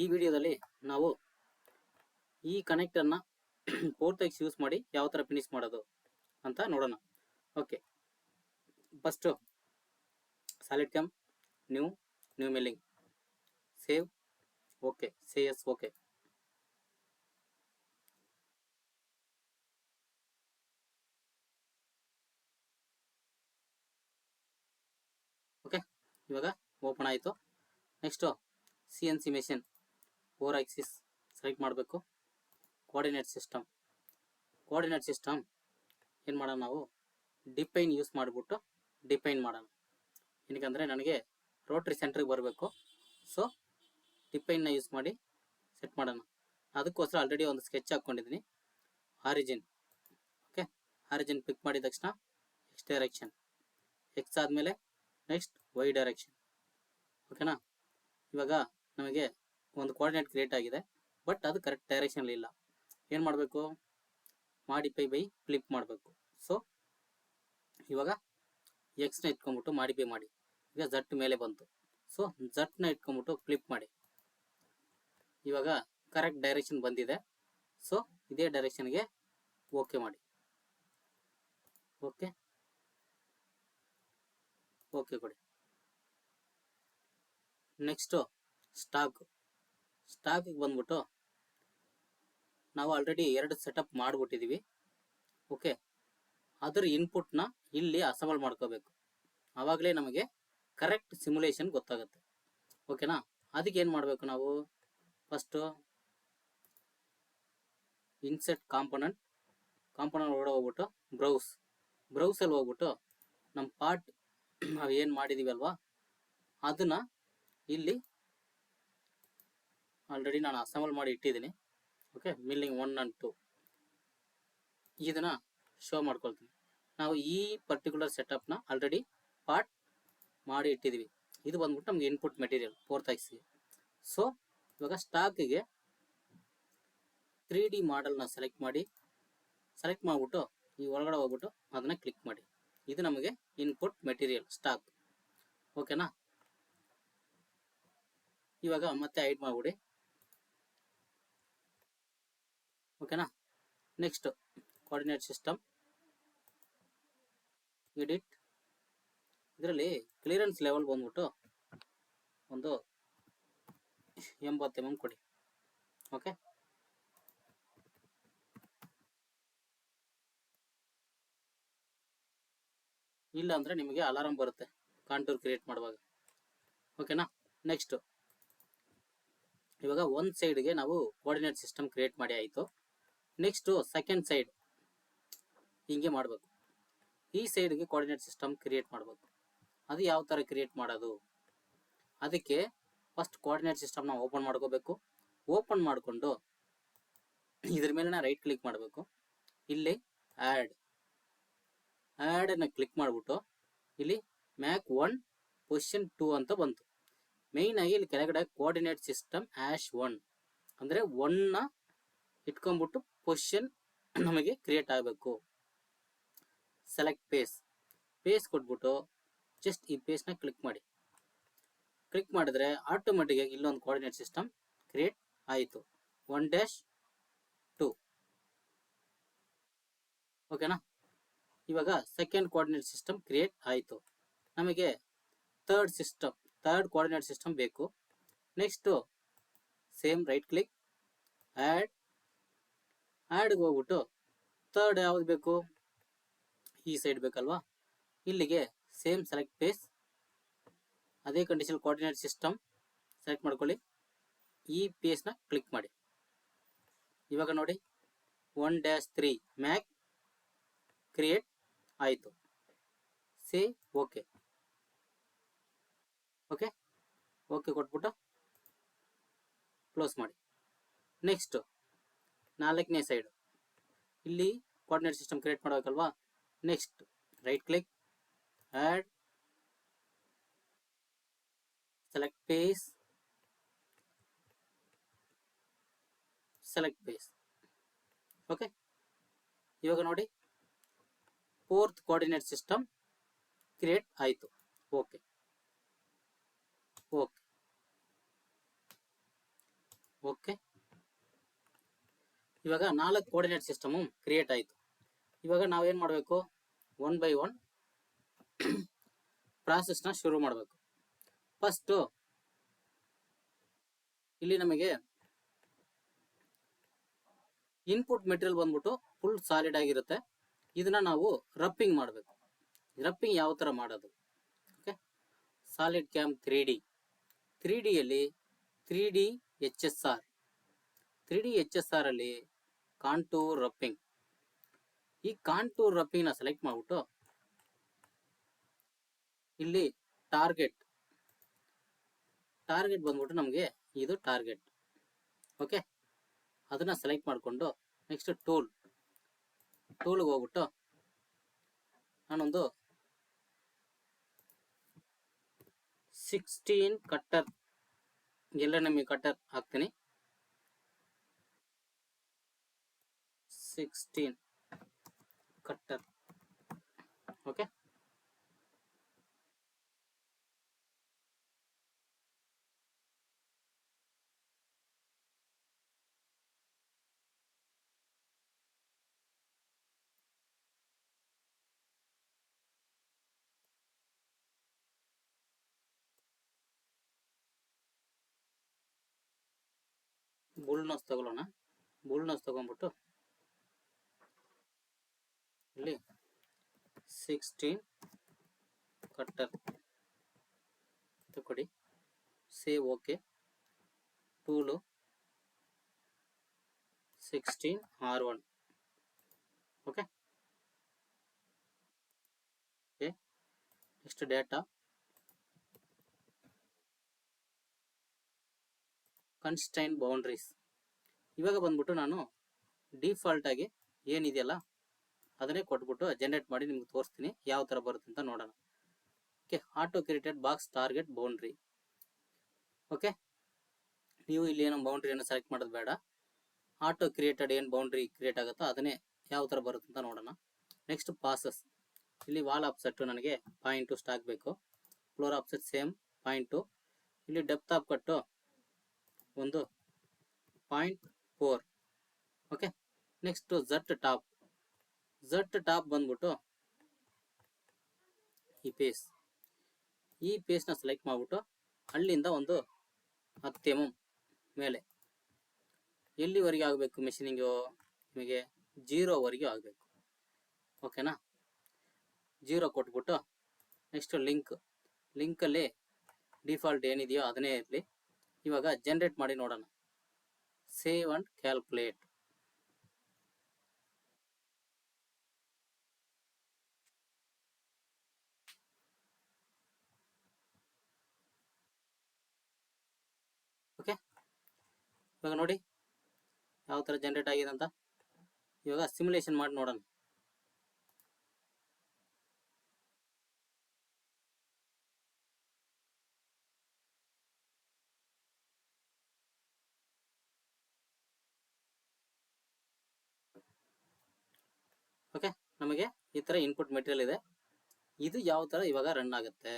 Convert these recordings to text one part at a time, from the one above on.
ಈ ವಿಡಿಯೋದಲ್ಲಿ ನಾವು ಈ ಕನೆಕ್ಟರ್ನ ಪೋರ್ಟ್ ಎಕ್ಸ್ ಯೂಸ್ ಮಾಡಿ ಯಾವ ಥರ ಫಿನಿಶ್ ಮಾಡೋದು ಅಂತ ನೋಡೋಣ. Okay, first solid cam new mailing save. Okay, say yes. Okay, okay ಇವಾಗ ಓಪನ್ ಆಯಿತು. Next CNC machine 4 Axis select ಮಾಡಬೇಕು. ಕೋಆರ್ಡಿನೇಟ್ ಸಿಸ್ಟಮ್ ಏನು ಮಾಡೋಣ, ನಾವು ಡಿಪೈನ್ ಯೂಸ್ ಮಾಡಿಬಿಟ್ಟು ಡಿಪೈನ್ ಮಾಡೋಣ. ಏನಕ್ಕಂದರೆ ನನಗೆ ರೋಟ್ರಿ ಸೆಂಟ್ರಿಗೆ ಬರಬೇಕು. ಸೊ ಡಿಪೈನ್ನ ಯೂಸ್ ಮಾಡಿ ಸೆಟ್ ಮಾಡೋಣ. ಅದಕ್ಕೋಸ್ಕರ ಆಲ್ರೆಡಿ ಒಂದು ಸ್ಕೆಚ್ ಹಾಕ್ಕೊಂಡಿದ್ದೀನಿ. ಆರಿಜಿನ್. ಓಕೆ, ಆರಿಜಿನ್ ಪಿಕ್ ಮಾಡಿದ ತಕ್ಷಣ ಎಕ್ಸ್ ಡೈರೆಕ್ಷನ್, ಎಕ್ಸ್ ಆದಮೇಲೆ ನೆಕ್ಸ್ಟ್ ವೈ ಡೈರೆಕ್ಷನ್. ಓಕೆನಾ, ಇವಾಗ ನಮಗೆ ಒಂದು ಕೋಆರ್ಡಿನೇಟ್ ಕ್ರಿಯೇಟ್ ಆಗಿದೆ, ಬಟ್ ಅದು ಕರೆಕ್ಟ್ ಡೈರೆಕ್ಷನಲ್ಲಿ ಇಲ್ಲ. ಏನು ಮಾಡಬೇಕು, ಮಾಡಿಫೈ ಬೈ ಫ್ಲಿಪ್ ಮಾಡಬೇಕು. ಸೊ ಇವಾಗ ಎಕ್ಸ್ನ ಇಟ್ಕೊಂಡ್ಬಿಟ್ಟು ಮಾಡಿಫೈ ಮಾಡಿ, ಈಗ ಜಟ್ ಮೇಲೆ ಬಂತು. ಸೊ ಜಟ್ನ ಇಟ್ಕೊಂಡ್ಬಿಟ್ಟು ಫ್ಲಿಪ್ ಮಾಡಿ. ಇವಾಗ ಕರೆಕ್ಟ್ ಡೈರೆಕ್ಷನ್ ಬಂದಿದೆ. ಸೊ ಇದೇ ಡೈರೆಕ್ಷನ್ಗೆ ಓಕೆ ಮಾಡಿ. ಓಕೆ ಓಕೆ ಕೊಡಿ. ನೆಕ್ಸ್ಟು ಸ್ಟಾಕಿಗೆ ಬಂದ್ಬಿಟ್ಟು ನಾವು ಆಲ್ರೆಡಿ 2 ಸೆಟಪ್ ಮಾಡಿಬಿಟ್ಟಿದ್ದೀವಿ. ಓಕೆ, ಅದರ ಇನ್ಪುಟ್ನ ಇಲ್ಲಿ ಅಸೆಂಬಲ್ ಮಾಡ್ಕೋಬೇಕು. ಆವಾಗಲೇ ನಮಗೆ ಕರೆಕ್ಟ್ ಸಿಮ್ಯುಲೇಷನ್ ಗೊತ್ತಾಗುತ್ತೆ. ಓಕೆನಾ, ಅದಕ್ಕೆ ಏನು ಮಾಡಬೇಕು, ನಾವು ಫಸ್ಟು ಇನ್ಸೆಟ್ ಕಾಂಪೊನೆಂಟ್ ಒಳಗಡೆ ಹೋಗ್ಬಿಟ್ಟು ಬ್ರೌಸಲ್ಲಿ ಹೋಗ್ಬಿಟ್ಟು ನಮ್ಮ ಪಾರ್ಟ್ ನಾವು ಏನು ಮಾಡಿದ್ದೀವಿ ಅಲ್ವಾ ಅದನ್ನು ಇಲ್ಲಿ ಆಲ್ರೆಡಿ ನಾನು ಅಸೆಂಬಲ್ ಮಾಡಿ ಇಟ್ಟಿದ್ದೀನಿ. ಓಕೆ, ಮಿಲ್ಲಿಂಗ್ 1 and 2 ಇದನ್ನು ಶೋ ಮಾಡ್ಕೊಳ್ತೀನಿ. ನಾವು ಈ ಪರ್ಟಿಕ್ಯುಲರ್ ಸೆಟಪ್ನ ಆಲ್ರೆಡಿ ಪಾರ್ಟ್ ಮಾಡಿ ಇಟ್ಟಿದ್ದೀವಿ. ಇದು ಬಂದ್ಬಿಟ್ಟು ನಮಗೆ ಇನ್ಪುಟ್ ಮೆಟೀರಿಯಲ್ 4th ಆಕ್ಸಿಗೆ. ಸೊ ಇವಾಗ ಸ್ಟಾಕಿಗೆ 3D ಮಾಡಲ್ನ ಸೆಲೆಕ್ಟ್ ಮಾಡಿಬಿಟ್ಟು ಈ ಒಳಗಡೆ ಹೋಗ್ಬಿಟ್ಟು ಅದನ್ನು ಕ್ಲಿಕ್ ಮಾಡಿ. ಇದು ನಮಗೆ ಇನ್ಪುಟ್ ಮೆಟೀರಿಯಲ್ ಸ್ಟಾಕ್. ಓಕೆನಾ, ಇವಾಗ ಮತ್ತೆ ಹೈಡ್ ಮಾಡಿಬಿಡಿ. ಓಕೆನಾ, ನೆಕ್ಸ್ಟ್ ಕೋಆರ್ಡಿನೇಟ್ ಸಿಸ್ಟಮ್ ಎಡಿಟ್. ಇದರಲ್ಲಿ ಕ್ಲಿಯರೆನ್ಸ್ ಲೆವೆಲ್ ಬಂದ್ಬಿಟ್ಟು ಒಂದು 80 mm ಕೊಡಿ. ಓಕೆ, ಇಲ್ಲ ಅಂದರೆ ನಿಮಗೆ ಅಲಾರಂ ಬರುತ್ತೆ ಕಾಂಟೂರ್ ಕ್ರಿಯೇಟ್ ಮಾಡುವಾಗ. ಓಕೆನಾ, ನೆಕ್ಸ್ಟ್ ಇವಾಗ ಒಂದು ಸೈಡ್ಗೆ ನಾವು ಕೋಆರ್ಡಿನೇಟ್ ಸಿಸ್ಟಮ್ ಕ್ರಿಯೇಟ್ ಮಾಡಿ ಆಯಿತು. ನೆಕ್ಸ್ಟು ಸೆಕೆಂಡ್ ಸೈಡ್ ಹಿಂಗೆ ಮಾಡಬೇಕು. ಈ ಸೈಡ್ಗೆ ಕೋಆರ್ಡಿನೇಟ್ ಸಿಸ್ಟಮ್ ಕ್ರಿಯೇಟ್ ಮಾಡಬೇಕು. ಅದು ಯಾವ ಥರ ಕ್ರಿಯೇಟ್ ಮಾಡೋದು, ಅದಕ್ಕೆ ಫಸ್ಟ್ ಕೋಆರ್ಡಿನೇಟ್ ಸಿಸ್ಟಮ್ನ ಓಪನ್ ಮಾಡ್ಕೋಬೇಕು. ಓಪನ್ ಮಾಡಿಕೊಂಡು ಇದ್ರ ಮೇಲೆ ರೈಟ್ ಕ್ಲಿಕ್ ಮಾಡಬೇಕು. ಇಲ್ಲಿ ಆ್ಯಡನ್ನು ಕ್ಲಿಕ್ ಮಾಡಿಬಿಟ್ಟು ಇಲ್ಲಿ ಮ್ಯಾಕ್ 1 ಪೊಸಿಷನ್ 2 ಅಂತ ಬಂತು. ಮೇಯ್ನಾಗಿ ಇಲ್ಲಿ ಕೆಳಗಡೆ ಕೋಆರ್ಡಿನೇಟ್ ಸಿಸ್ಟಮ್ #1 ಅಂದರೆ 1ನ ಇಟ್ಕೊಂಡ್ಬಿಟ್ಟು ಪೊಸಿಷನ್ ನಮಗೆ ಕ್ರಿಯೇಟ್ ಆಗಬೇಕು. ಸೆಲೆಕ್ಟ್ ಪೇಸ್ ಕೊಟ್ಬಿಟ್ಟು ಜಸ್ಟ್ ಈ ಪೇಸ್ನ ಕ್ಲಿಕ್ ಮಾಡಿ. ಕ್ಲಿಕ್ ಮಾಡಿದ್ರೆ ಆಟೋಮೆಟಿಕ್ಕಾಗಿ ಇಲ್ಲೊಂದು ಕೋಆರ್ಡಿನೇಟ್ ಸಿಸ್ಟಮ್ ಕ್ರಿಯೇಟ್ ಆಯಿತು 1-2. ಓಕೆನಾ, ಇವಾಗ ಸೆಕೆಂಡ್ ಕೋಆರ್ಡಿನೇಟ್ ಸಿಸ್ಟಮ್ ಕ್ರಿಯೇಟ್ ಆಯಿತು. ನಮಗೆ ಥರ್ಡ್ ಕೋಆರ್ಡಿನೇಟ್ ಸಿಸ್ಟಮ್ ಬೇಕು. ನೆಕ್ಸ್ಟು ಸೇಮ್ ರೈಟ್ ಕ್ಲಿಕ್ ಆ್ಯಡ್ಗೆ ಹೋಗ್ಬಿಟ್ಟು ಥರ್ಡ್ ಯಾವ್ದು ಬೇಕು, ಈ ಸೈಡ್ ಬೇಕಲ್ವಾ, ಇಲ್ಲಿಗೆ ಸೇಮ್ ಸೆಲೆಕ್ಟ್ ಪೇಸ್, ಅದೇ ಕಂಡೀಷನ್ ಕೋಆರ್ಡಿನೇಟ್ ಸಿಸ್ಟಮ್ ಸೆಲೆಕ್ಟ್ ಮಾಡ್ಕೊಳ್ಳಿ. ಈ ಪೇಸ್ನ ಕ್ಲಿಕ್ ಮಾಡಿ. ಇವಾಗ ನೋಡಿ 1-3 ಮ್ಯಾಕ್ ಕ್ರಿಯೇಟ್ ಆಯಿತು. Say okay. ಓಕೆ ಕೊಟ್ಬಿಟ್ಟು ಕ್ಲೋಸ್ ಮಾಡಿ. ನೆಕ್ಸ್ಟ್ 4ನೇ ಸೈಡ್ ಇಲ್ಲಿ ಕೋಆರ್ಡಿನೇಟ್ ಸಿಸ್ಟಮ್ ಕ್ರಿಯೇಟ್ ಮಾಡಬೇಕಲ್ವಾ. Next right click add select face. Okay, ಇವಾಗ ನೋಡಿ 4th ಕೋಆರ್ಡಿನೇಟ್ ಸಿಸ್ಟಮ್ ಕ್ರಿಯೇಟ್ ಆಯಿತು. ಓಕೆ ಓಕೆ, ಇವಾಗ 4 ಕೋಆರ್ಡಿನೇಟ್ ಸಿಸ್ಟಮ್ ಕ್ರಿಯೇಟ್ ಆಯಿತು. ಇವಾಗ ನಾವೇನು ಮಾಡಬೇಕು, ಒನ್ ಬೈ ಒನ್ ಪ್ರಾಸೆಸ್ನ ಶುರು ಮಾಡಬೇಕು. ಫಸ್ಟು ಇಲ್ಲಿ ನಮಗೆ ಇನ್ಪುಟ್ ಮೆಟೀರಿಯಲ್ ಬಂದ್ಬಿಟ್ಟು ಫುಲ್ ಸಾಲಿಡ್ ಆಗಿರುತ್ತೆ. ಇದನ್ನ ನಾವು ರಪ್ಪಿಂಗ್ ಮಾಡಬೇಕು. ರಪ್ಪಿಂಗ್ ಯಾವ ಥರ ಮಾಡೋದು? ಓಕೆ, ಸಾಲಿಡ್ ಕ್ಯಾಮ್ 3ಡಿಯಲ್ಲಿ 3D HSR 3D HSR ಅಲ್ಲಿ ಕಾಂಟೂರ್ ರಪ್ಪಿಂಗ್. ಈ ಕಾಂಟೂರ್ ರಪ್ಪಿಂಗ್ನ ಸೆಲೆಕ್ಟ್ ಮಾಡಿಬಿಟ್ಟು ಇಲ್ಲಿ ಟಾರ್ಗೆಟ್ ಬಂದ್ಬಿಟ್ಟು ನಮಗೆ ಇದು ಟಾರ್ಗೆಟ್. ಓಕೆ, ಅದನ್ನ ಸೆಲೆಕ್ಟ್ ಮಾಡಿಕೊಂಡು ನೆಕ್ಸ್ಟ್ ಟೂಲ್ಗೆ ಹೋಗ್ಬಿಟ್ಟು ನಾನೊಂದು 16 ಕಟ್ಟರ್ LNME ಕಟ್ಟರ್ ಹಾಕ್ತೀನಿ. 16 ಕಟ್ಟರ್. ಓಕೆ, ಬುಲ್ ನೋಸ್ ತಗೊಳ್ಳೋಣ. ಬುಲ್ ನೋಸ್ ತಗೊಂಡ್ಬಿಟ್ಟು ಇಲ್ಲಿ 16 ಕಟ್ಟರ್ ತಗೊಳ್ಳಿ. Save. Okay, tool 16R1. Okay, next data ಕನ್ಸ್ಟೈನ್ boundaries. ಇವಾಗ ಬಂದ್ಬಿಟ್ಟು ನಾನು ಡಿಫಾಲ್ಟ್ ಆಗಿ ಏನಿದೆಯಲ್ಲ ಅದನ್ನೇ ಕೊಟ್ಬಿಟ್ಟು ಜನರೇಟ್ ಮಾಡಿ ನಿಮ್ಗೆ ತೋರಿಸ್ತೀನಿ ಯಾವ ಥರ ಬರುತ್ತೆ ಅಂತ ನೋಡೋಣ. Okay, auto created box target boundary. Okay, ನೀವು ಇಲ್ಲಿ ಏನೋ ಬೌಂಡ್ರಿಯನ್ನು ಸೆಲೆಕ್ಟ್ ಮಾಡೋದು ಬೇಡ. ಆಟೋ ಕ್ರಿಯೇಟೆಡ್ ಏನು ಬೌಂಡ್ರಿ ಕ್ರಿಯೇಟ್ ಆಗುತ್ತೋ ಅದನ್ನೇ ಯಾವ ಥರ ಬರುತ್ತೆ ಅಂತ ನೋಡೋಣ. Next passes. ಇಲ್ಲಿ ವಾಲ್ ಆಫ್ಸೆಟ್ ನನಗೆ 0.2 ಸ್ಟಾಕ್ ಬೇಕು. Floor offset same 0.2. ಇಲ್ಲಿ ಡೆಪ್ತ್ ಆಫ್ ಕಟ್ಟು ಒಂದು 0.4. ಓಕೆ, ನೆಕ್ಸ್ಟ್ ಝಟ್ ಟಾಪ್ ಬಂದ್ಬಿಟ್ಟು ಈ ಪೇಸ್ನ ಸೆಲೆಕ್ಟ್ ಮಾಡಿಬಿಟ್ಟು ಅಲ್ಲಿಂದ ಒಂದು 10 mm ಮೇಲೆ ಎಲ್ಲಿವರೆಗೆ ಆಗಬೇಕು ಮೆಷಿನಿಂಗು? ನಿಮಗೆ 0ವರೆಗೂ ಆಗಬೇಕು. ಓಕೆನಾ? 0 ಕೊಟ್ಬಿಟ್ಟು ನೆಕ್ಸ್ಟ್ ಲಿಂಕಲ್ಲಿ ಡಿಫಾಲ್ಟ್ ಏನಿದೆಯೋ ಅದನ್ನೇ ಇರಲಿ. ಇವಾಗ ಜನರೇಟ್ ಮಾಡಿ ನೋಡೋಣ. Save and calculate. ಓಕೆ, ಇವಾಗ ನೋಡಿ ಯಾವ ಥರ ಜನರೇಟ್ ಆಗಿದೆ ಅಂತ. ಇವಾಗ ಸಿಮ್ಯುಲೇಷನ್ ಮಾಡಿ ನೋಡೋಣ. ಓಕೆ, ನಮಗೆ ಈ ಥರ ಇನ್ಪುಟ್ ಮೆಟೀರಿಯಲ್ ಇದೆ. ಇದು ಯಾವ ಥರ ಇವಾಗ ರನ್ ಆಗುತ್ತೆ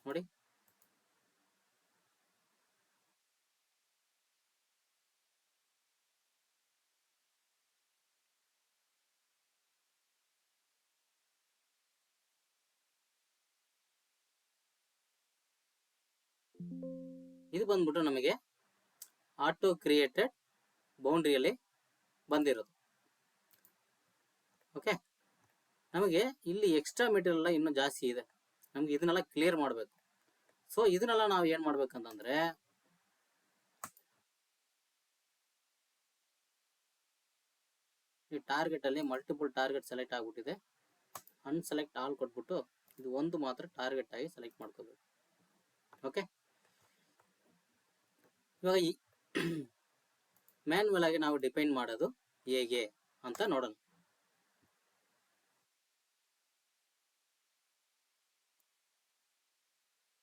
ನೋಡಿ. ಇದು ಬಂದ್ಬಿಟ್ಟು ನಮಗೆ ಆಟೋ ಕ್ರಿಯೇಟೆಡ್ ಬೌಂಡ್ರಿಯಲ್ಲಿ ಬಂದಿರೋದು. ಓಕೆ, ನಮಗೆ ಇಲ್ಲಿ ಎಕ್ಸ್ಟ್ರಾ ಮೆಟೀರಿಯಲ್ ಇನ್ನೂ ಜಾಸ್ತಿ ಇದೆ. ನಮ್ಗೆ ಇದನ್ನೆಲ್ಲ ಕ್ಲಿಯರ್ ಮಾಡಬೇಕು. ಸೊ ಇದನ್ನೆಲ್ಲ ನಾವು ಏನು ಮಾಡ್ಬೇಕಂತಂದ್ರೆ ಈ ಟಾರ್ಗೆಟ್ ಅಲ್ಲಿ ಮಲ್ಟಿಪಲ್ ಟಾರ್ಗೆಟ್ ಸೆಲೆಕ್ಟ್ ಆಗ್ಬಿಟ್ಟಿದೆ. ಅನ್ಸೆಲೆಕ್ಟ್ ಆಲ್ ಕೊಟ್ಬಿಟ್ಟು ಇದು ಒಂದು ಮಾತ್ರ ಟಾರ್ಗೆಟ್ ಆಗಿ ಸೆಲೆಕ್ಟ್ ಮಾಡ್ಕೋಬೇಕು. ಓಕೆ, ಇವಾಗ ಈ ಮ್ಯಾನ್ಯುವಲ್ ಆಗಿ ನಾವು ಡಿಪೆಂಡ್ ಮಾಡೋದು ಹೇಗೆ ಅಂತ ನೋಡೋಣ.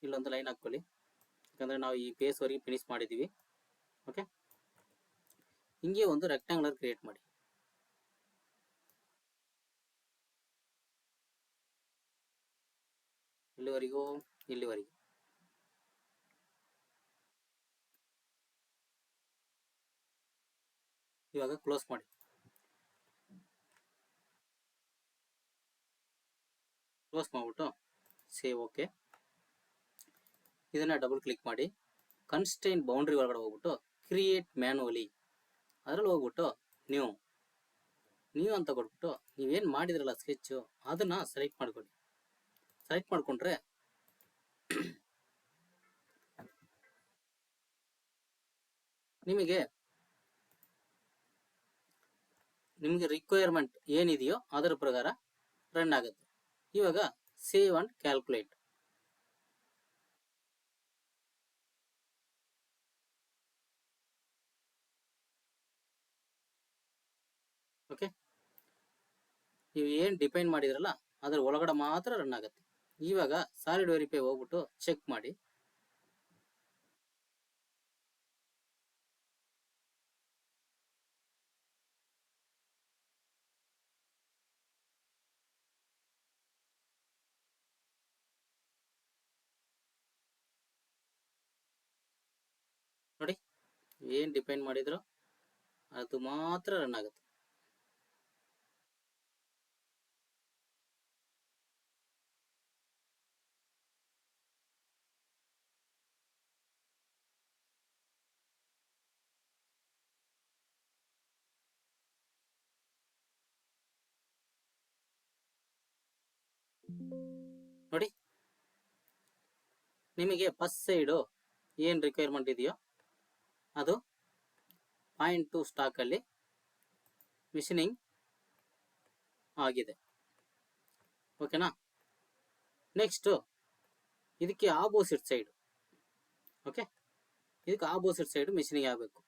ಇಲ್ಲೊಂದು ಲೈನ್ ಹಾಕೊಳ್ಳಿ, ಯಾಕಂದ್ರೆ ನಾವು ಈ ಪೇಸ್ ವರೆಗೆ ಫಿನಿಶ್ ಮಾಡಿದೀವಿ. ಓಕೆ, ಹಿಂಗೆ ಒಂದು ರೆಕ್ಟಾಂಗ್ಯುಲರ್ ಕ್ರಿಯೇಟ್ ಮಾಡಿ. ಇಲ್ಲಿವರೆಗೂ ಇವಾಗ ಕ್ಲೋಸ್ ಮಾಡಿ. ಕ್ಲೋಸ್ ಮಾಡಿಬಿಟ್ಟು ಸೇವ್ ಓಕೆ. ಇದನ್ನು ಡಬಲ್ ಕ್ಲಿಕ್ ಮಾಡಿ ಕನ್ಸ್ಟೈನ್ ಬೌಂಡ್ರಿ ಒಳಗಡೆ ಹೋಗ್ಬಿಟ್ಟು ಕ್ರಿಯೇಟ್ ಮ್ಯಾನುವಲಿ ಅದರಲ್ಲಿ ಹೋಗ್ಬಿಟ್ಟು ನೀವು ಅಂತ ಕೊಟ್ಬಿಟ್ಟು ನೀವೇನು ಮಾಡಿದ್ರಲ್ಲ ಸ್ಕೆಚ್ಚು ಅದನ್ನು ಸೆಲೆಕ್ಟ್ ಮಾಡ್ಕೊಳ್ಳಿ. ಸೆಲೆಕ್ಟ್ ಮಾಡಿಕೊಂಡ್ರೆ ನಿಮಗೆ ರಿಕ್ವೈರ್ಮೆಂಟ್ ಏನಿದೆಯೋ ಅದರ ಪ್ರಕಾರ ರನ್ ಆಗುತ್ತೆ. ಇವಾಗ ಸೇವ್ ಅಂಡ್ ಕ್ಯಾಲ್ಕುಲೇಟ್. ಓಕೆ, ನೀವು ಏನು ಡಿಪೈನ್ ಮಾಡಿದ್ರಲ್ಲ ಅದರ ಒಳಗಡೆ ಮಾತ್ರ ರನ್ ಆಗುತ್ತೆ. ಇವಾಗ ಸಾಲಿಡ್ ವೆರಿಫೈ ಹೋಗ್ಬಿಟ್ಟು ಚೆಕ್ ಮಾಡಿ. ನೋಡಿ, ಏನು ಡಿಪೈನ್ ಮಾಡಿದ್ರು ಅದು ಮಾತ್ರ ರನ್ ಆಗುತ್ತೆ. ನೋಡಿ, ನಿಮಗೆ ಫಸ್ಟ್ ಸೈಡು ಏನು ರಿಕ್ವೈರ್ಮೆಂಟ್ ಇದೆಯೋ ಅದು 0.2 ಸ್ಟಾಕಲ್ಲಿ ಮಿಷನಿಂಗ್ ಆಗಿದೆ. ಓಕೆನಾ? ನೆಕ್ಸ್ಟು ಇದಕ್ಕೆ ಆಪೋಸಿಟ್ ಸೈಡ್, ಓಕೆ, ಇದಕ್ಕೆ ಆಪೋಸಿಟ್ ಸೈಡ್ ಮಿಷನಿಂಗ್ ಆಗಬೇಕು.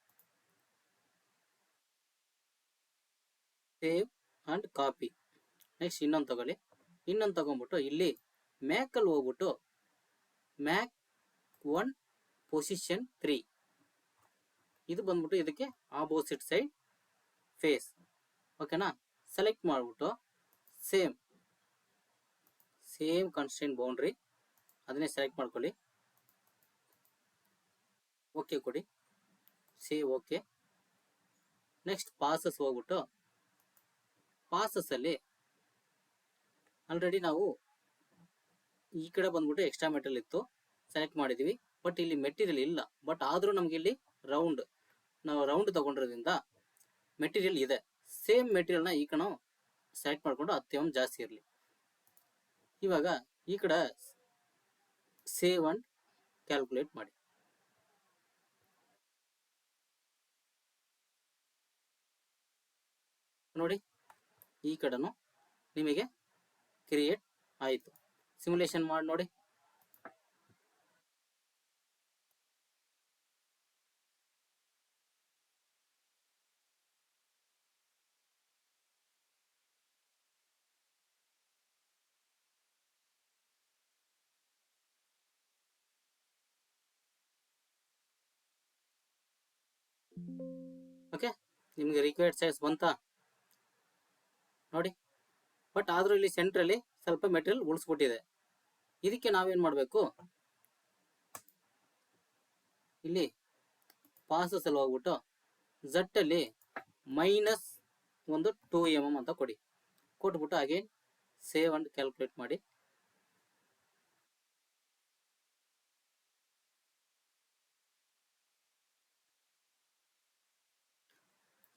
Save and copy. ನೆಕ್ಸ್ಟ್ ಇನ್ನೊಂದು ತಗೊಳ್ಳಿ. ಇನ್ನೊಂದು ತಗೊಂಡ್ಬಿಟ್ಟು ಇಲ್ಲಿ ಮ್ಯಾಕಲ್ಲಿ ಹೋಗ್ಬಿಟ್ಟು ಮ್ಯಾಕ್ 1 ಪೊಸಿಷನ್ 3 ಇದು ಬಂದ್ಬಿಟ್ಟು ಇದಕ್ಕೆ ಆಪೋಸಿಟ್ ಸೈಡ್ ಫೇಸ್. ಓಕೆನಾ? ಸೆಲೆಕ್ಟ್ ಮಾಡಿಬಿಟ್ಟು ಸೇಮ್ ಕನ್ಸ್ಟೆಂಟ್ ಬೌಂಡ್ರಿ ಅದನ್ನೇ ಸೆಲೆಕ್ಟ್ ಮಾಡ್ಕೊಳ್ಳಿ. ಓಕೆ ಕೊಡಿ, ಸೇವ್ ಓಕೆ. ನೆಕ್ಸ್ಟ್ ಪಾಸಸ್ ಹೋಗ್ಬಿಟ್ಟು ಪಾಸಸ್ಸಲ್ಲಿ ಆಲ್ರೆಡಿ ನಾವು ಈ ಕಡೆ ಬಂದ್ಬಿಟ್ಟು ಎಕ್ಸ್ಟ್ರಾ ಮೆಟೀರಿಯಲ್ ಇತ್ತು, ಸೆಲೆಕ್ಟ್ ಮಾಡಿದ್ದೀವಿ. ಬಟ್ ಇಲ್ಲಿ ಮೆಟೀರಿಯಲ್ ಇಲ್ಲ. ಬಟ್ ಆದರೂ ನಮಗೆ ಇಲ್ಲಿ ನಾವು ರೌಂಡ್ ತಗೊಂಡಿರೋದ್ರಿಂದ ಮೆಟೀರಿಯಲ್ ಇದೆ. ಸೇಮ್ ಮೆಟೀರಿಯಲ್ನ ಈ ಕಡೆ ಸೆಲೆಕ್ಟ್ ಮಾಡಿಕೊಂಡು 10 ಜಾಸ್ತಿ ಇರಲಿ. ಇವಾಗ ಈ ಕಡೆ ಸೇವ್ ಅಂಡ್ ಕ್ಯಾಲ್ಕುಲೇಟ್ ಮಾಡಿ. ನೋಡಿ, ಈ ಕಡೆನೂ ನಿಮಗೆ ಕ್ರಿಯೇಟ್ ಆಯಿತು. ಸಿಮ್ಯುಲೇಷನ್ ಮಾಡಿ ನೋಡಿ. ಓಕೆ, ನಿಮಗೆ ರಿಕ್ವೈರ್ಡ್ ಸೈಜ್ ಬಂತಾ ನೋಡಿ. ಬಟ್ ಆದರೂ ಇಲ್ಲಿ ಸೆಂಟ್ರಲ್ಲಿ ಸ್ವಲ್ಪ ಮೆಟೀರಿಯಲ್ ಉಳಿಸ್ಬಿಟ್ಟಿದೆ. ಇದಕ್ಕೆ ನಾವೇನು ಮಾಡಬೇಕು, ಇಲ್ಲಿ ಪಾಸಸ್ ಅಲ್ಲಿ ಹೋಗ್ಬಿಟ್ಟು ಝಟ್ಟಲ್ಲಿ -2 mm ಅಂತ ಕೊಟ್ಬಿಟ್ಟು ಅಗೇನ್ ಸೇವ್ ಅಂಡ್ ಕ್ಯಾಲ್ಕುಲೇಟ್ ಮಾಡಿ.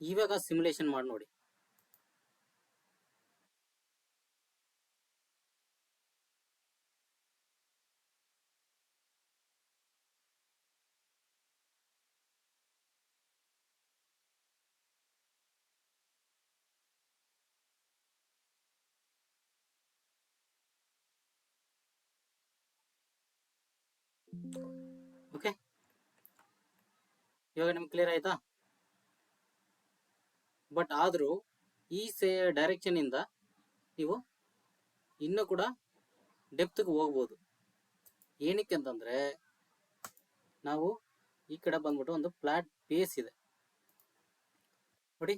ಇವಾಗ ಸಿಮ್ಯುಲೇಷನ್ ಮಾಡಿ ನೋಡಿ. ಓಕೆ, ಇವಾಗ ನಿಮ್ಗೆ ಕ್ಲಿಯರ್ ಆಯ್ತಾ? ಬಟ್ ಆದರೂ ಈ ಡೈರೆಕ್ಷನ್ ಇಂದ ನೀವು ಇನ್ನೂ ಕೂಡ ಡೆಪ್ತ್ಗೆ ಹೋಗ್ಬೋದು. ಏನಕ್ಕೆ ಅಂತಂದ್ರೆ ನಾವು ಈ ಕಡೆ ಬಂದ್ಬಿಟ್ಟು ಒಂದು ಫ್ಲಾಟ್ ಬೇಸ್ ಇದೆ ನೋಡಿ.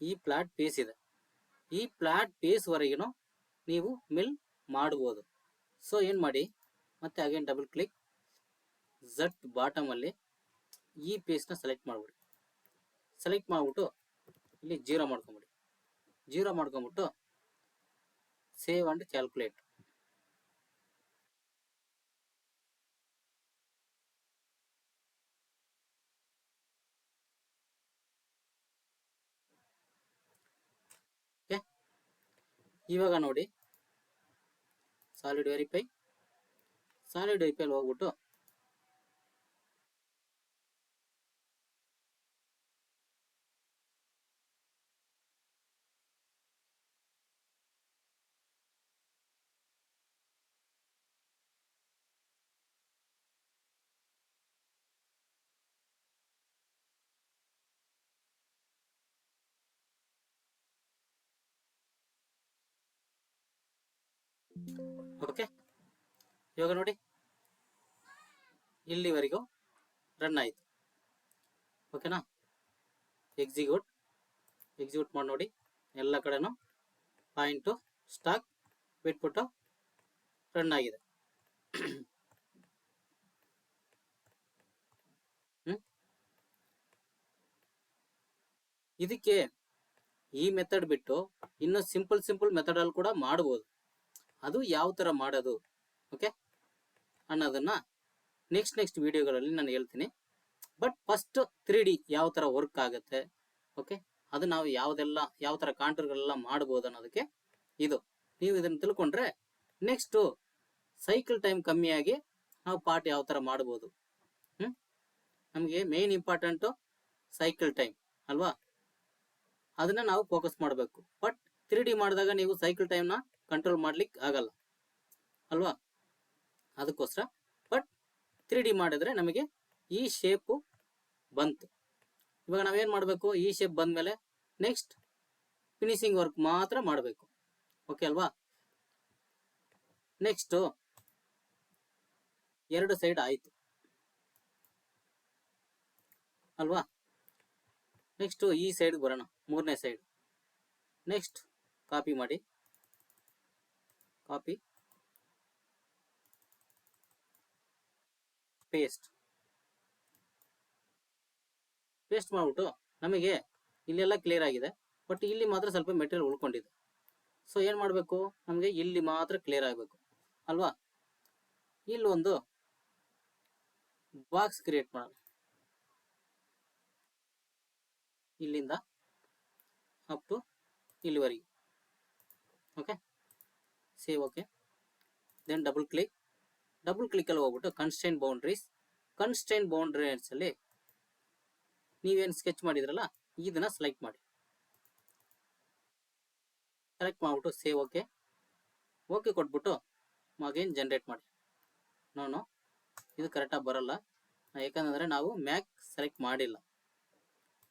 ಈ ಫ್ಲಾಟ್ ಬೇಸ್ ಇದೆ. ಈ ಫ್ಲಾಟ್ ಬೇಸ್ ವರೆಗೂ ನೀವು ಮಿಲ್ ಮಾಡಬಹುದು. ಸೊ ಏನು ಮಾಡಿ, ಮತ್ತೆ ಅಗೇನ್ ಡಬಲ್ ಕ್ಲಿಕ್, ಝಟ್ ಬಾಟಮ್ ಅಲ್ಲಿ ಈ ಪೇಸ್ನ ಸೆಲೆಕ್ಟ್ ಮಾಡ್ಬಿಡಿ. ಸೆಲೆಕ್ಟ್ ಮಾಡಿಬಿಟ್ಟು ಇಲ್ಲಿ 0 ಮಾಡ್ಕೊಂಬಿಡಿ. 0 ಮಾಡ್ಕೊಂಬಿಟ್ಟು ಸೇವ್ ಅಂಡ್ ಕ್ಯಾಲ್ಕುಲೇಟ್. ಓಕೆ, ಇವಾಗ ನೋಡಿ ಸಾಲಿಡ್ ವೆರಿಫೈ ಹೋಗ್ಬಿಟ್ಟು ಓಕೆ, ಇವಾಗ ನೋಡಿ ಇಲ್ಲಿವರೆಗೂ ರನ್ ಆಯಿತು. ಓಕೆನಾ, ಎಕ್ಸಿಕ್ಯೂಟ್ ಮಾಡಿ ನೋಡಿ. ಎಲ್ಲ ಕಡೆನೂ ಪಾಯಿಂಟು ಸ್ಟಾಕ್ ಬಿಟ್ಬಿಟ್ಟು ರನ್ ಆಗಿದೆ. ಇದಕ್ಕೆ ಈ ಮೆಥಡ್ ಬಿಟ್ಟು ಇನ್ನು ಸಿಂಪಲ್ ಮೆಥಡ್ ಅಲ್ಲಿ ಕೂಡ ಮಾಡಬಹುದು. ಅದು ಯಾವ ತರ ಮಾಡೋದು ಓಕೆ ಅನ್ನೋದನ್ನ ನೆಕ್ಸ್ಟ್ ವಿಡಿಯೋಗಳಲ್ಲಿ ನಾನು ಹೇಳ್ತೀನಿ. ಬಟ್ ಫಸ್ಟ್ 3D ಯಾವ ತರ ವರ್ಕ್ ಆಗುತ್ತೆ, ಓಕೆ, ಅದು ನಾವು ಯಾವ ತರ ಕಾಂಟೂರ್ಗಳೆಲ್ಲ ಮಾಡಬಹುದು ಅನ್ನೋದಕ್ಕೆ ಇದು. ನೀವು ಇದನ್ನು ತಿಳ್ಕೊಂಡ್ರೆ ನೆಕ್ಸ್ಟ್ ಸೈಕಲ್ ಟೈಮ್ ಕಮ್ಮಿಯಾಗಿ ನಾವು ಪಾರ್ಟ್ ಯಾವ ತರ ಮಾಡಬಹುದು. ನಮಗೆ ಮೇನ್ ಇಂಪಾರ್ಟೆಂಟ್ ಸೈಕಲ್ ಟೈಮ್ ಅಲ್ವಾ, ಅದನ್ನ ನಾವು ಫೋಕಸ್ ಮಾಡಬೇಕು. ಬಟ್ 3D ಮಾಡಿದಾಗ ನೀವು ಸೈಕಲ್ ಟೈಮ್ನ ಕಂಟ್ರೋಲ್ ಮಾಡ್ಲಿಕ್ಕೆ ಆಗಲ್ಲ ಅಲ್ವಾ, ಅದಕ್ಕೋಸ್ಕರ. ಬಟ್ 3D ಮಾಡಿದ್ರೆ ನಮಗೆ ಈ ಶೇಪು ಬಂತು. ಇವಾಗ ನಾವೇನ್ ಮಾಡಬೇಕು, ಈ ಶೇಪ್ ಬಂದ್ಮೇಲೆ ನೆಕ್ಸ್ಟ್ ಫಿನಿಶಿಂಗ್ ವರ್ಕ್ ಮಾತ್ರ ಮಾಡಬೇಕು. ಓಕೆ ಅಲ್ವಾ. ನೆಕ್ಸ್ಟ್ 2 ಸೈಡ್ ಆಯ್ತು ಅಲ್ವಾ. ನೆಕ್ಸ್ಟ್ ಈ ಸೈಡ್ ಬರೋಣ, 3ನೇ ಸೈಡ್. ನೆಕ್ಸ್ಟ್ ಕಾಪಿ ಮಾಡಿ, ಕಾಪಿ ಪೇಸ್ಟ್ ಮಾಡ್ಬಿಟ್ಟು ನಮಗೆ ಇಲ್ಲೆಲ್ಲ ಕ್ಲಿಯರ್ ಆಗಿದೆ. ಬಟ್ ಇಲ್ಲಿ ಮಾತ್ರ ಸ್ವಲ್ಪ ಮೆಟೀರಿಯಲ್ ಉಳ್ಕೊಂಡಿದೆ. ಸೊ ಏನ್ ಮಾಡಬೇಕು, ನಮಗೆ ಇಲ್ಲಿ ಮಾತ್ರ ಕ್ಲಿಯರ್ ಆಗಬೇಕು ಅಲ್ವಾ. ಇಲ್ಲಿ ಒಂದು ಬಾಕ್ಸ್ ಕ್ರಿಯೇಟ್ ಮಾಡೋಣ. ಇಲ್ಲಿಂದ ಅಪ್ ಟು ಇಲ್ಲಿವರೆಗೆ. Okay, save. Okay, then double click ಅಲ್ಲಿ ಹೋಗ್ಬಿಟ್ಟು ಕನ್ಸ್ಟ್ರೈನ್ ಬೌಂಡ್ರೀಸ್ ಅಲ್ಲಿ ನೀವೇನು ಸ್ಕೆಚ್ ಮಾಡಿದ್ರಲ್ಲ ಇದನ್ನ ಸೆಲೆಕ್ಟ್ ಮಾಡಿ. ಸೆಲೆಕ್ಟ್ ಮಾಡ್ಬಿಟ್ಟು ಸೇವ್. ಓಕೆ ಕೊಟ್ಬಿಟ್ಟು ಅಗೇನ್ ಜನರೇಟ್ ಮಾಡಿ. ನಾನು ಇದು ಕರೆಕ್ಟಾಗಿ ಬರಲ್ಲ, ಯಾಕಂದ್ರೆ ನಾವು ಮ್ಯಾಕ್ ಸೆಲೆಕ್ಟ್ ಮಾಡಿಲ್ಲ.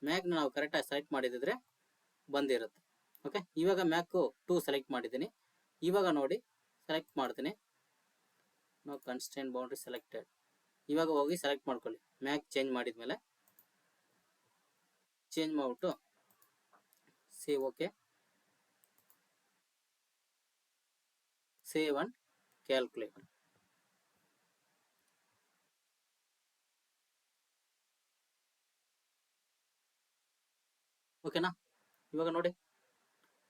ಮ್ಯಾಕ್ನ ನಾವು ಕರೆಕ್ಟಾಗಿ ಸೆಲೆಕ್ಟ್ ಮಾಡಿದ್ರೆ ಬಂದಿರುತ್ತೆ. ಓಕೆ, ಇವಾಗ ಮ್ಯಾಕ್ 2 ಸೆಲೆಕ್ಟ್ ಮಾಡಿದ್ದೀನಿ. ಇವಾಗ ನೋಡಿ ಸೆಲೆಕ್ಟ್ ಮಾಡ್ತೀನಿ. ನಾವು ಕನ್ಸ್ಟ್ರೈನ್ ಬೌಂಡ್ರಿ ಸೆಲೆಕ್ಟೆಡ್. ಇವಾಗ ಹೋಗಿ ಸೆಲೆಕ್ಟ್ ಮಾಡ್ಕೊಳ್ಳಿ. ಮ್ಯಾಕ್ ಚೇಂಜ್ ಮಾಡಿದ್ಮೇಲೆ ಚೇಂಜ್ ಮಾಡ್ಬಿಟ್ಟು save. Okay, save and calculate. ಓಕೆನಾ, ಇವಾಗ ನೋಡಿ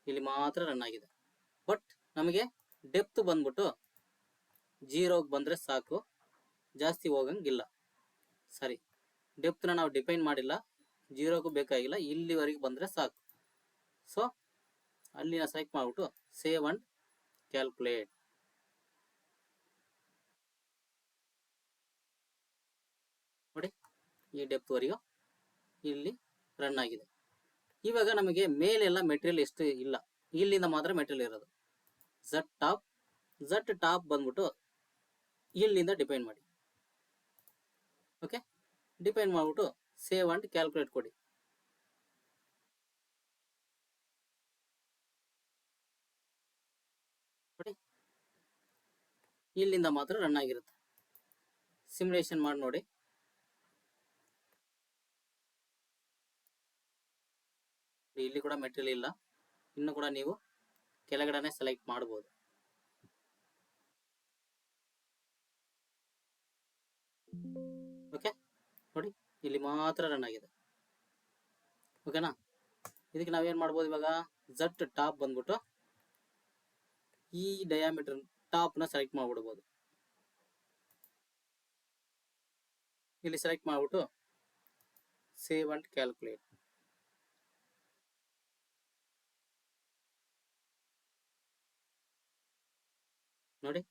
ಇಲ್ಲಿ ಮಾತ್ರ ರನ್ ಆಗಿದೆ. ಬಟ್ ನಮಗೆ ಡೆಪ್ತ್ ಬಂದ್ಬಿಟ್ಟು 0ಗೆ ಬಂದ್ರೆ ಸಾಕು, ಜಾಸ್ತಿ ಹೋಗಂಗಿಲ್ಲ. ಸರಿ, ಡೆಪ್ತ್ನ ನಾವು ಡಿಫೈನ್ ಮಾಡಿಲ್ಲ, 0ಗೂ ಬೇಕಾಗಿಲ್ಲ, ಇಲ್ಲಿವರೆಗೆ ಬಂದ್ರೆ ಸಾಕು. ಸೊ ಅಲ್ಲಿನ ಸೆಲೆಕ್ಟ್ ಮಾಡ್ಬಿಟ್ಟು ಸೇವ್ ಅಂಡ್ ಕ್ಯಾಲ್ಕುಲೇಟ್. ನೋಡಿ ಈ ಡೆಪ್ತ್ ವರೆಗೂ ಇಲ್ಲಿ ರನ್ ಆಗಿದೆ. ಇವಾಗ ನಮಗೆ ಮೇಲೆಲ್ಲ ಮೆಟೀರಿಯಲ್ ಎಷ್ಟು ಇಲ್ಲ, ಇಲ್ಲಿಂದ ಮಾತ್ರ ಮೆಟೀರಿಯಲ್ ಇರೋದು. ಝಟ್ ಟಾಪ್ ಬಂದ್ಬಿಟ್ಟು ಇಲ್ಲಿಂದ ಡಿಪೈನ್ ಮಾಡಿ. ಓಕೆ, ಡಿಪೈನ್ ಮಾಡ್ಬಿಟ್ಟು ಸೇವ್ ಅಂಡ್ ಕ್ಯಾಲ್ಕುಲೇಟ್ ಕೊಡಿ. ಇಲ್ಲಿಂದ ಮಾತ್ರ ರನ್ ಆಗಿರುತ್ತೆ. ಸಿಮ್ಯುಲೇಷನ್ ಮಾಡಿ ನೋಡಿ. ಇಲ್ಲಿ ಕೂಡ ಮೆಟೀರಿಯಲ್ ಇಲ್ಲ, ಇನ್ನು ಕೂಡ ನೀವು ಕೆಳಗಡೆ ಸೆಲೆಕ್ಟ್ ಮಾಡಬಹುದು. ಓಕೆ, ನೋಡಿ ಇಲ್ಲಿ ಮಾತ್ರ ರನ್ ಆಗಿದೆ. ಓಕೆನಾ, ಇದಕ್ಕೆ ನಾವೇನು ಮಾಡ್ಬೋದು ಇವಾಗ ಜಟ್ ಟಾಪ್ ಬಂದ್ಬಿಟ್ಟು ಈ ಡಯಾಮೀಟರ್ ಟಾಪ್ನ ಸೆಲೆಕ್ಟ್ ಮಾಡಿಬಿಡ್ಬೋದು. ಇಲ್ಲಿ ಸೆಲೆಕ್ಟ್ ಮಾಡಿಬಿಟ್ಟು ಸೇವ್ ಅಂಡ್ ಕ್ಯಾಲ್ಕುಲೇಟ್. ನೋಡಿ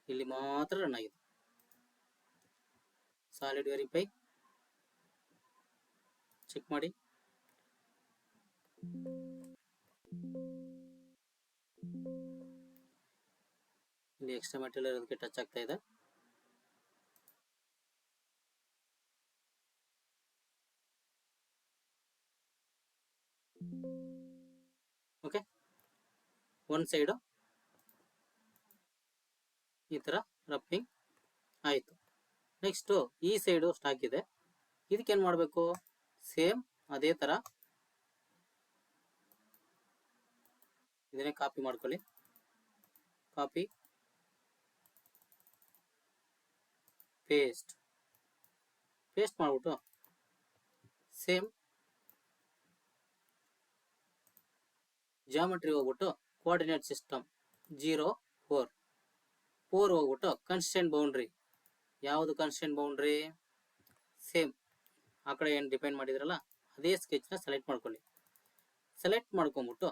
ಇಲ್ಲಿ ಮಾತ್ರ ರನ್ ಆಗಿದೆ. ಸಾಲಿಡ್ ವೆರಿಫೈ ಚೆಕ್ ಮಾಡಿ. ಇಲ್ಲಿ ಎಕ್ಸ್ಟ್ರಾ ಮೆಟೀರಿಯಲ್ ಅದಕ್ಕೆ ಟಚ್ ಆಗ್ತಾ ಇದೆ. ಓಕೆ, ಒಂದು ಸೈಡು ಈ ತರ ರಫಿಂಗ್ ಆಯಿತು. ನೆಕ್ಸ್ಟು ಈ ಸೈಡು ಸ್ಟಾಕ್ ಇದೆ. ಇದಕ್ಕೇನು ಮಾಡಬೇಕು, ಸೇಮ್ ಅದೇ ಥರ ಇದನ್ನೇ ಕಾಪಿ ಮಾಡ್ಕೊಳ್ಳಿ. ಕಾಪಿ ಪೇಸ್ಟ್ ಮಾಡಿಬಿಟ್ಟು ಸೇಮ್ ಜಾಮೆಟ್ರಿ ಹೋಗ್ಬಿಟ್ಟು ಕೋಆರ್ಡಿನೇಟ್ ಸಿಸ್ಟಮ್ 0 4 ಹೋಗ್ಬಿಟ್ಟು ಕನ್ಸ್ಟೆಂಟ್ ಬೌಂಡ್ರಿ. ಯಾವುದು ಕನ್ಸ್ಟೆಂಟ್ ಬೌಂಡ್ರಿ? ಸೇಮ್ ಆ ಕಡೆ ಏನು ಡಿಪೆಂಡ್ ಮಾಡಿದ್ರಲ್ಲ ಅದೇ ಸ್ಕೆಚ್ನ ಸೆಲೆಕ್ಟ್ ಮಾಡ್ಕೊಳ್ಳಿ. ಸೆಲೆಕ್ಟ್ ಮಾಡ್ಕೊಂಬಿಟ್ಟು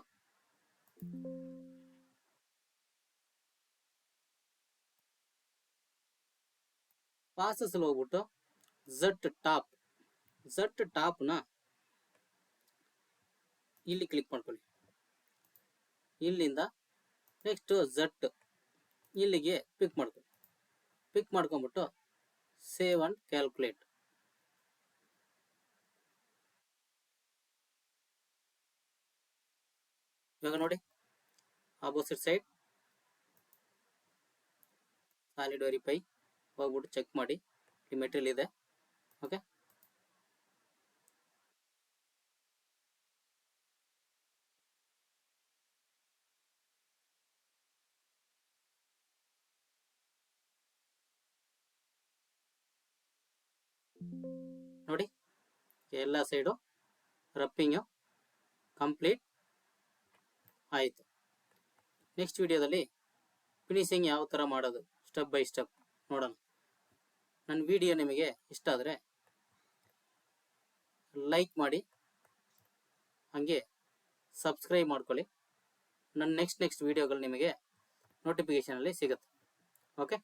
ಪಾಸಸ್ ಹೋಗ್ಬಿಟ್ಟು ಜಟ್ ಟಾಪ್ನ ಇಲ್ಲಿ ಕ್ಲಿಕ್ ಮಾಡ್ಕೊಳ್ಳಿ. ಇಲ್ಲಿಂದ ನೆಕ್ಸ್ಟ್ ಜಟ್ ಇಲ್ಲಿಗೆ ಪಿಕ್ ಮಾಡ್ಕೊಳ್ಳಿ. ಪಿಕ್ ಮಾಡ್ಕೊಂಬಿಟ್ಟು ಸೇವ್ ಅಂಡ್ ಕ್ಯಾಲ್ಕುಲೇಟ್. ಇವಾಗ ನೋಡಿ ಆಪೋಸಿಟ್ ಸೈಡ್ ಸಾಲಿಡ್ ವೆರಿಫೈ ಹೋಗ್ಬಿಟ್ಟು ಚೆಕ್ ಮಾಡಿ, ಈ ಮೆಟೀರಿಯಲ್ ಇದೆ. ಓಕೆ, ನೋಡಿ ಎಲ್ಲ ಸೈಡು ರಪ್ಪಿಂಗು ಕಂಪ್ಲೀಟ್ ಆಯಿತು. ನೆಕ್ಸ್ಟ್ ವಿಡಿಯೋದಲ್ಲಿ ಫಿನಿಶಿಂಗ್ ಯಾವ ಥರ ಮಾಡೋದು ಸ್ಟೆಪ್ ಬೈ ಸ್ಟೆಪ್ ನೋಡೋಣ. ನನ್ನ ವಿಡಿಯೋ ನಿಮಗೆ ಇಷ್ಟ ಆದರೆ ಲೈಕ್ ಮಾಡಿ, ಹಾಗೆ ಸಬ್ಸ್ಕ್ರೈಬ್ ಮಾಡ್ಕೊಳ್ಳಿ. ನನ್ನ ನೆಕ್ಸ್ಟ್ ವಿಡಿಯೋಗಳು ನಿಮಗೆ ನೋಟಿಫಿಕೇಷನಲ್ಲಿ ಸಿಗುತ್ತೆ. ಓಕೆ.